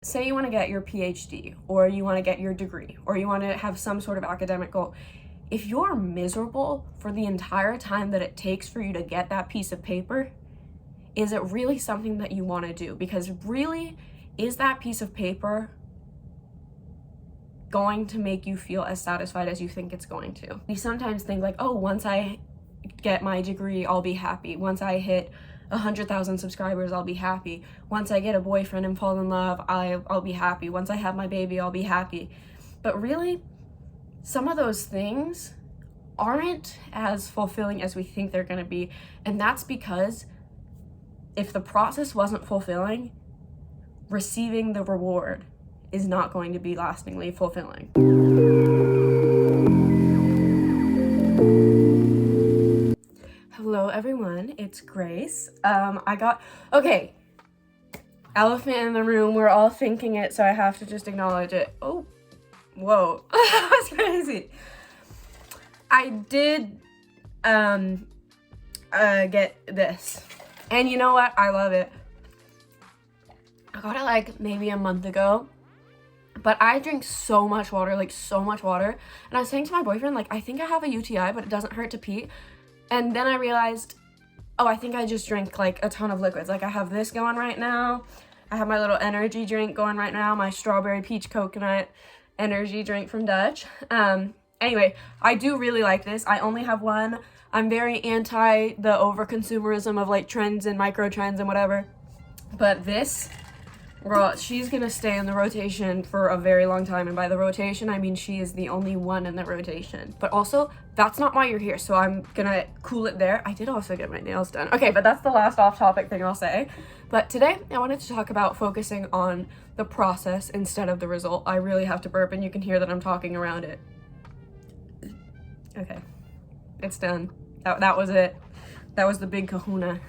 Say you want to get your PhD, or you want to get your degree, or you want to have some sort of academic goal. If you're miserable for the entire time that it takes for you to get that piece of paper, is it really something that you want to do? Because really, is that piece of paper going to make you feel as satisfied as you think it's going to? We sometimes think like, oh, once I get my degree, I'll be happy. Once I hit 100,000 subscribers, I'll be happy. Once I get a boyfriend and fall in love, I'll be happy. Once I have my baby, I'll be happy. But really, some of those things aren't as fulfilling as we think they're going to be. And that's because if the process wasn't fulfilling, receiving the reward is not going to be lastingly fulfilling. Hello everyone, it's Grace. Okay, elephant in the room, we're all thinking it, so I have to just acknowledge it. Oh, whoa, that was crazy. I did get this, and you know what, I love it. I got it like maybe a month ago, but I drink so much water, and I was saying to my boyfriend, like, I think I have a UTI, but it doesn't hurt to pee. And then I realized, oh, I think I just drank like a ton of liquids. Like I have this going right now. I have my little energy drink going right now, my strawberry peach coconut energy drink from Dutch. Anyway, I do really like this. I only have one. I'm very anti the over-consumerism of like trends and micro trends and whatever. But this, girl, she's gonna stay in the rotation for a very long time. And by the rotation, I mean she is the only one in the rotation. But also, that's not why you're here, so I'm gonna cool it there. I did also get my nails done. Okay, but that's the last off-topic thing I'll say. But today, I wanted to talk about focusing on the process instead of the result. I really have to burp, and you can hear that I'm talking around it. Okay, it's done. That was it. That was the big kahuna.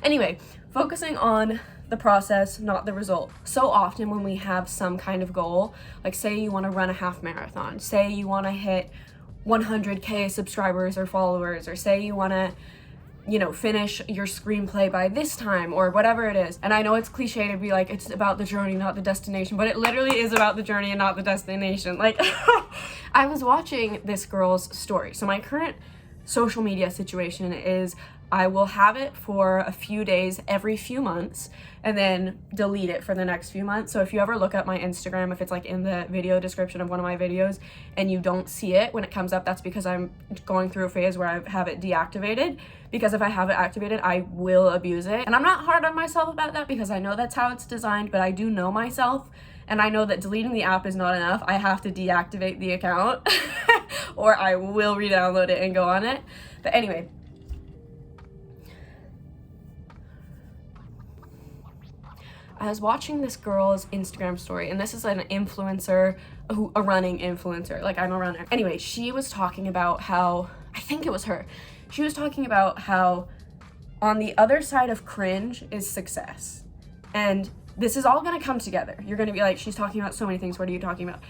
Anyway, focusing on the process, not the result. So often when we have some kind of goal, like say you want to run a half marathon, say you want to hit 100K subscribers or followers, or say you want to, finish your screenplay by this time or whatever it is. And I know it's cliche to be like, it's about the journey, not the destination, but it literally is about the journey and not the destination. Like, I was watching this girl's story. So my current social media situation is I will have it for a few days every few months and then delete it for the next few months. So if you ever look up my Instagram, if it's like in the video description of one of my videos and you don't see it when it comes up, that's because I'm going through a phase where I have it deactivated. Because if I have it activated, I will abuse it. And I'm not hard on myself about that because I know that's how it's designed, but I do know myself. And I know that deleting the app is not enough. I have to deactivate the account or I will re-download it and go on it. But anyway, I was watching this girl's Instagram story, and this is an influencer, a running influencer, like I'm a runner. Anyway, she was talking about how, I think it was her, she was talking about how on the other side of cringe is success. And this is all gonna come together. You're gonna be like, she's talking about so many things, what are you talking about?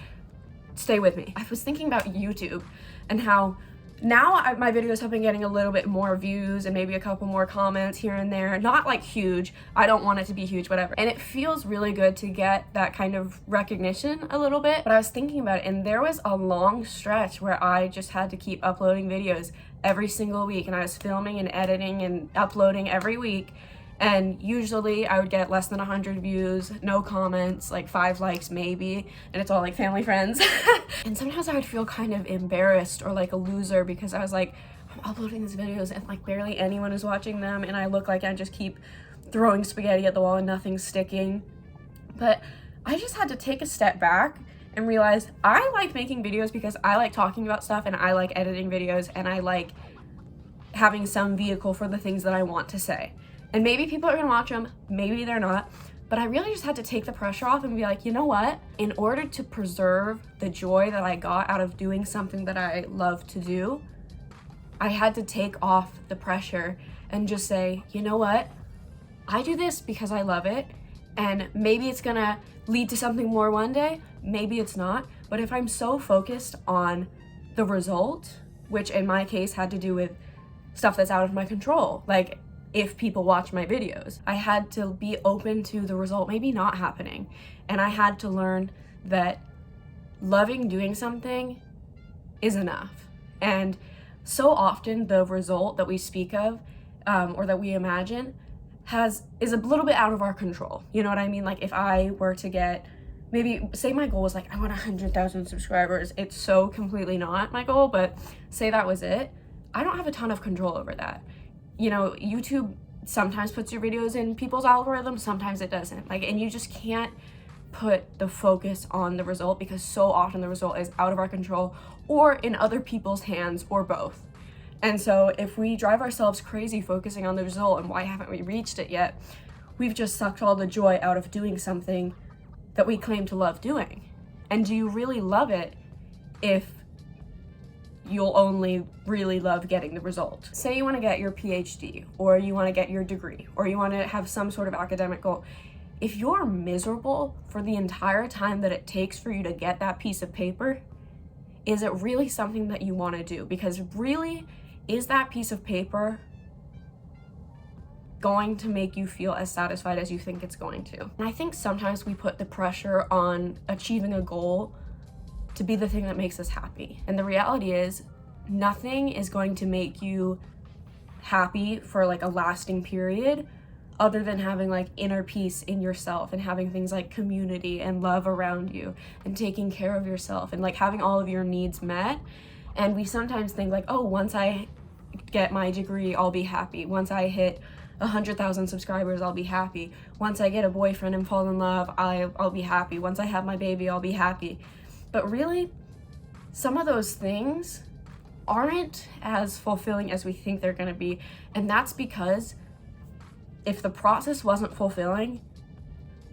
Stay with me. I was thinking about YouTube and how now my videos have been getting a little bit more views and maybe a couple more comments here and there. Not like huge. I don't want it to be huge, whatever. And it feels really good to get that kind of recognition a little bit. But I was thinking about it, and there was a long stretch where I just had to keep uploading videos every single week. And I was filming and editing and uploading every week. And usually I would get less than 100 views, no comments, like 5 likes maybe, and it's all like family friends. And sometimes I would feel kind of embarrassed or like a loser because I was like, I'm uploading these videos and like barely anyone is watching them, and I look like I just keep throwing spaghetti at the wall and nothing's sticking. But I just had to take a step back and realize I like making videos because I like talking about stuff, and I like editing videos, and I like having some vehicle for the things that I want to say. And maybe people are gonna watch them, maybe they're not, but I really just had to take the pressure off and be like, you know what? In order to preserve the joy that I got out of doing something that I love to do, I had to take off the pressure and just say, you know what? I do this because I love it, and maybe it's gonna lead to something more one day, maybe it's not, but if I'm so focused on the result, which in my case had to do with stuff that's out of my control, like if people watch my videos. I had to be open to the result maybe not happening. And I had to learn that loving doing something is enough. And so often the result that we speak of or that we imagine is a little bit out of our control. You know what I mean? Like if I were to get, maybe say my goal was like, I want 100,000 subscribers. It's so completely not my goal, but say that was it. I don't have a ton of control over that. You know, YouTube sometimes puts your videos in people's algorithms, sometimes it doesn't. Like, and you just can't put the focus on the result because so often the result is out of our control or in other people's hands or both. And so if we drive ourselves crazy focusing on the result and why haven't we reached it yet, we've just sucked all the joy out of doing something that we claim to love doing. And do you really love it if you'll only really love getting the result? Say you want to get your PhD, or you want to get your degree, or you want to have some sort of academic goal. If you're miserable for the entire time that it takes for you to get that piece of paper, is it really something that you want to do? Because really, is that piece of paper going to make you feel as satisfied as you think it's going to? And I think sometimes we put the pressure on achieving a goal to be the thing that makes us happy. And the reality is, nothing is going to make you happy for like a lasting period other than having like inner peace in yourself and having things like community and love around you and taking care of yourself and like having all of your needs met. And we sometimes think like, oh, once I get my degree, I'll be happy. Once I hit 100,000 subscribers, I'll be happy. Once I get a boyfriend and fall in love, I'll be happy. Once I have my baby, I'll be happy. But really, some of those things aren't as fulfilling as we think they're gonna be. And that's because if the process wasn't fulfilling,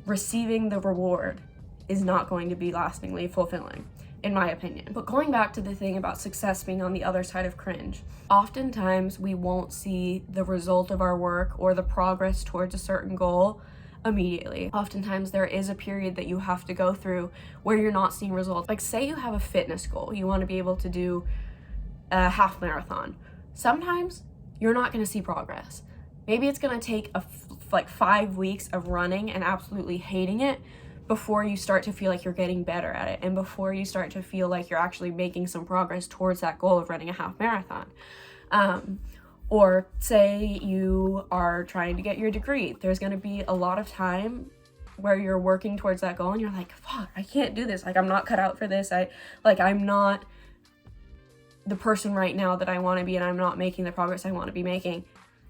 receiving the reward is not going to be lastingly fulfilling, in my opinion. But going back to the thing about success being on the other side of cringe, oftentimes we won't see the result of our work or the progress towards a certain goal immediately. Oftentimes there is a period that you have to go through where you're not seeing results. Like say you have a fitness goal, you want to be able to do a half marathon. Sometimes you're not going to see progress. Maybe it's going to take like 5 weeks of running and absolutely hating it before you start to feel like you're getting better at it and before you start to feel like you're actually making some progress towards that goal of running a half marathon. Or say you are trying to get your degree. There's going to be a lot of time where you're working towards that goal and you're like, fuck, I can't do this. Like, I'm not cut out for this. I'm not the person right now that I want to be, and I'm not making the progress I want to be making.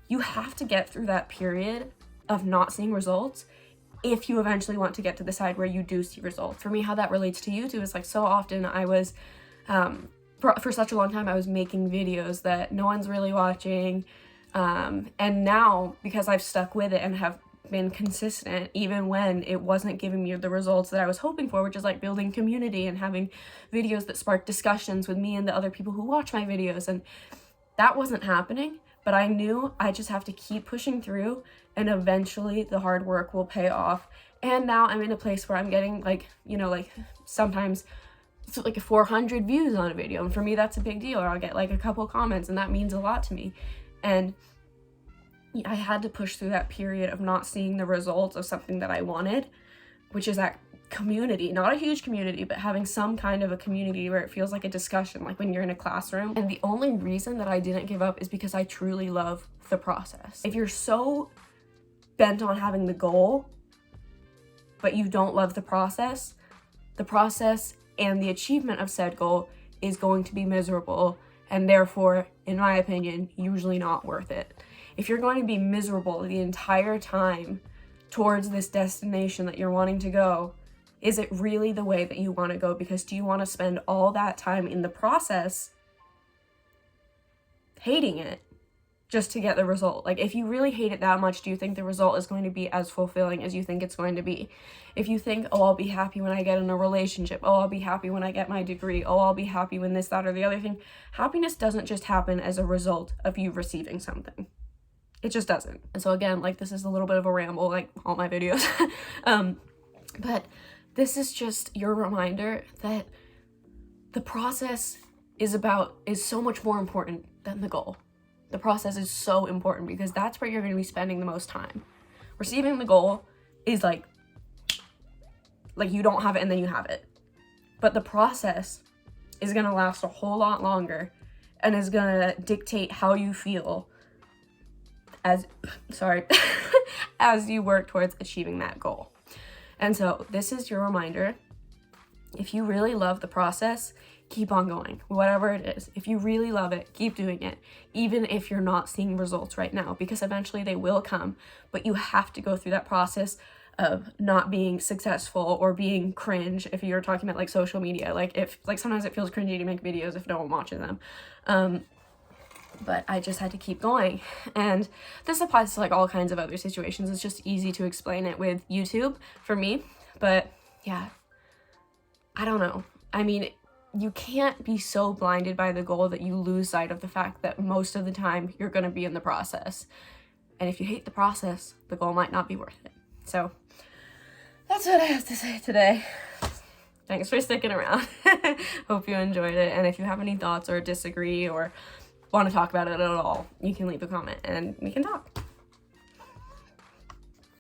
You have to get through that period of not seeing results if you eventually want to get to the side where you do see results. For me, how that relates to YouTube is like so often I was, for such a long time, I was making videos that no one's really watching. And now, because I've stuck with it and have been consistent, even when it wasn't giving me the results that I was hoping for, which is like building community and having videos that spark discussions with me and the other people who watch my videos. And that wasn't happening, but I knew I just have to keep pushing through and eventually the hard work will pay off. And now I'm in a place where I'm getting like, you know, like sometimes it's like 400 views on a video. And for me, that's a big deal. Or I'll get like a couple comments and that means a lot to me. And I had to push through that period of not seeing the results of something that I wanted, which is that community, not a huge community, but having some kind of a community where it feels like a discussion, like when you're in a classroom. And the only reason that I didn't give up is because I truly love the process. If you're so bent on having the goal, but you don't love the process and the achievement of said goal is going to be miserable and therefore, in my opinion, usually not worth it. If you're going to be miserable the entire time towards this destination that you're wanting to go, is it really the way that you want to go? Because do you want to spend all that time in the process hating it just to get the result? Like, if you really hate it that much, do you think the result is going to be as fulfilling as you think it's going to be? If you think, oh, I'll be happy when I get in a relationship, oh, I'll be happy when I get my degree, oh, I'll be happy when this, that, or the other thing, happiness doesn't just happen as a result of you receiving something. It just doesn't. And so again, like, this is a little bit of a ramble, like all my videos. But this is just your reminder that the process is so much more important than the goal. The process is so important because that's where you're going to be spending the most time. Receiving the goal is like you don't have it and then you have it. But the process is going to last a whole lot longer and is going to dictate how you feel as you work towards achieving that goal. And so this is your reminder. If you really love the process, keep on going, whatever it is. If you really love it, keep doing it, even if you're not seeing results right now, because eventually they will come, but you have to go through that process of not being successful or being cringe. If you're talking about like social media, if sometimes it feels cringy to make videos if no one watches them. But I just had to keep going. And this applies to like all kinds of other situations. It's just easy to explain it with YouTube for me. But yeah, I don't know. I mean, you can't be so blinded by the goal that you lose sight of the fact that most of the time you're going to be in the process. And if you hate the process, the goal might not be worth it. So that's what I have to say today. Thanks for sticking around. Hope you enjoyed it. And if you have any thoughts or disagree or want to talk about it at all, you can leave a comment and we can talk.